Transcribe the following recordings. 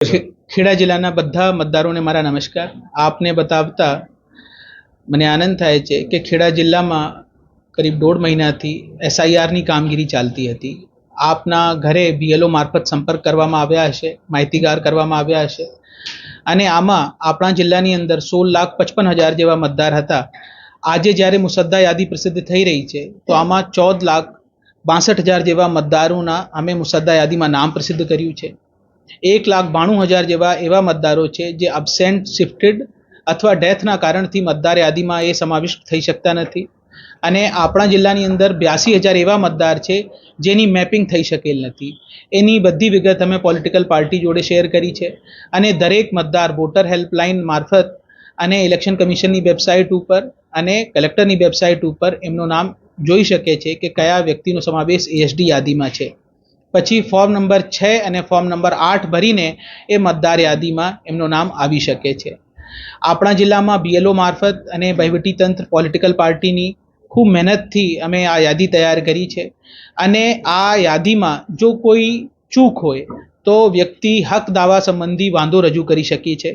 ખેડા જિલ્લાના બધા મતદારોને મારા નમસ્કાર. આપને બતાવતા મને આનંદ થાય છે કે ખેડા જિલ્લામાં કરીબ 1.5 મહિનાથી એસઆઈઆરની કામગીરી ચાલતી હતી. આપના ઘરે બીએલઓ મારફત સંપર્ક કરવામાં આવ્યા હશે, માહિતીગાર કરવામાં આવ્યા હશે અને આમાં આપણા જિલ્લાની અંદર 16,55,000 જેવા મતદાર હતા. આજે જ્યારે મુસદ્દા યાદી પ્રસિદ્ધ થઈ રહી છે તો આમાં 14,62,000 જેવા મતદારોના અમે મુસદ્દા યાદીમાં નામ પ્રસિદ્ધ કર્યું છે. 1,92,000 જેવા એવા મતદારો છે જે અબસેન્ટ, શિફ્ટેડ અથવા ડેથના કારણથી મતદાર યાદીમાં એ સમાવિષ્ટ થઈ શકતા નથી અને આપણા જિલ્લાની અંદર 82,000 એવા મતદાર છે જેની મેપિંગ થઈ શકેલ નથી. એની બધી વિગત અમે પોલિટિકલ પાર્ટી જોડે શેર કરી છે અને દરેક મતદાર વોટર હેલ્પલાઇન મારફત અને ઇલેક્શન કમિશનની વેબસાઇટ ઉપર અને કલેક્ટરની વેબસાઇટ ઉપર એમનું નામ જોઈ શકે છે કે કયા વ્યક્તિનો સમાવેશ એસડી યાદીમાં છે. પછી ફોર્મ નંબર 6 અને ફોર્મ નંબર 8 ભરીને એ મતદાર યાદીમાં એમનું નામ આવી શકે છે. આપણા જિલ્લામાં બીએલઓ મારફત અને વહીવટીતંત્ર પોલિટિકલ પાર્ટીની ખૂબ મહેનતથી અમે આ યાદી તૈયાર કરી છે અને આ યાદીમાં જો કોઈ ચૂક હોય તો વ્યક્તિ હક દાવા સંબંધી વાંધો રજૂ કરી શકી છે.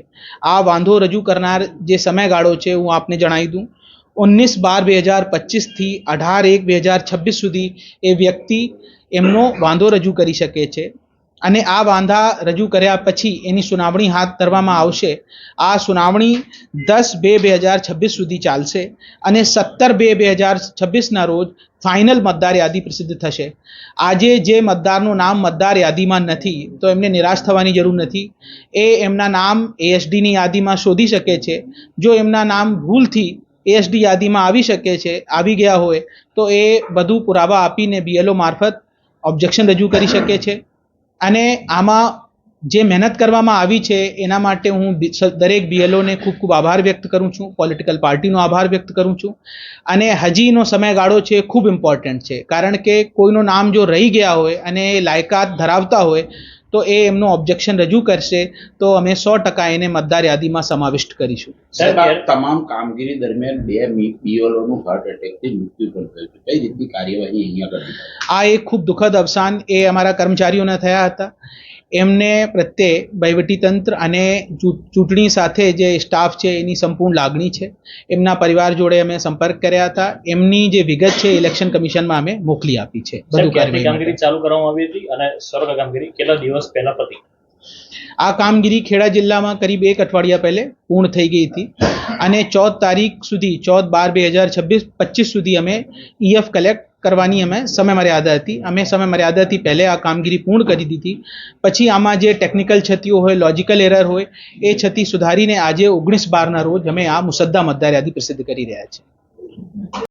આ વાંધો રજૂ કરનાર જે સમયગાળો છે હું આપને જણાવી દઉં. 19/12/2025 થી 18/1/2026 સુધી એ વ્યક્તિ એમનો વાંધો રજૂ કરી શકે છે અને આ વાંધા રજૂ કર્યા પછી એની સુનાવણી હાથ ધરવામાં આવશે. આ સુનાવણી 10/2/2026 સુધી ચાલશે અને 17/2/2026ના રોજ ફાઇનલ મતદાર યાદી પ્રસિદ્ધ થશે. આજે જે મતદારનું નામ મતદાર યાદીમાં નથી તો એમને નિરાશ થવાની જરૂર નથી. એ એમના નામ એએસડીની યાદીમાં શોધી શકે છે. જો એમના નામ ભૂલથી એએસડી યાદીમાં આવી ગયા હોય તો એ બધું પુરાવા આપીને બીએલઓ મારફત ઓબ્જેક્શન રજૂ કરી શકે છે અને આમાં જે મહેનત કરવામાં આવી છે એના માટે હું દરેક બીએલઓને ખૂબ ખૂબ આભાર વ્યક્ત કરું છું, પોલિટિકલ પાર્ટીનો આભાર વ્યક્ત કરું છું અને હજીનો સમયગાળો છે ખૂબ ઇમ્પોર્ટન્ટ છે કારણ કે કોઈનું નામ જો રહી ગયા હોય અને એ લાયકાત ધરાવતા હોય તો એ એમનું ઓબ્જેક્શન રજૂ કરશે તો અમે 100% એને મતદાર યાદીમાં સમાવિષ્ટ કરીશું. સાહેબ, આ તમામ કામગીરી દરમિયાન 2 બીએલઓનું હાર્ટ એટેકથી મૃત્યુ પણ થયું છે. કઈ રીતની કાર્યવાહી અહીંયા કરી? આ એક ખૂબ દુઃખદ અવસાન એ અમારા કર્મચારીઓના થયા હતા. એમને પ્રત્યે વહીવટીતંત્ર અને ચૂંટણી સાથે જે સ્ટાફ છે એની સંપૂર્ણ લાગણી છે. એમના પરિવાર જોડે અમે સંપર્ક કર્યા હતા. એમની જે વિગત છે ઇલેક્શન કમિશનમાં અમે મોકલી આપી છે. કામગીરી ચાલુ કરવામાં આવી હતી અને સર્વ કામગીરી કેટલા દિવસ પહેલા પતી? આ કામગીરી ખેડા જિલ્લામાં કરીબ 1 અઠવાડિયા પહેલે પૂર્ણ થઈ ગઈ હતી અને 14 તારીખ સુધી 14/12/2025 સુધી અમે ઈએફ કલેક્ટ કરવાની અમે સમયમર્યાદા હતી. અમે સમયમર્યાદાથી પહેલે આ કામગીરી પૂર્ણ કરી દીધી. પછી આમાં જે ટેકનિકલ છતીઓ હોય, લોજિકલ એરર હોય એ છતી સુધારીને આજે 19/12ના રોજ અમે આ મુસદ્દા મતદાર યાદી પ્રસિદ્ધ કરી રહ્યા છીએ.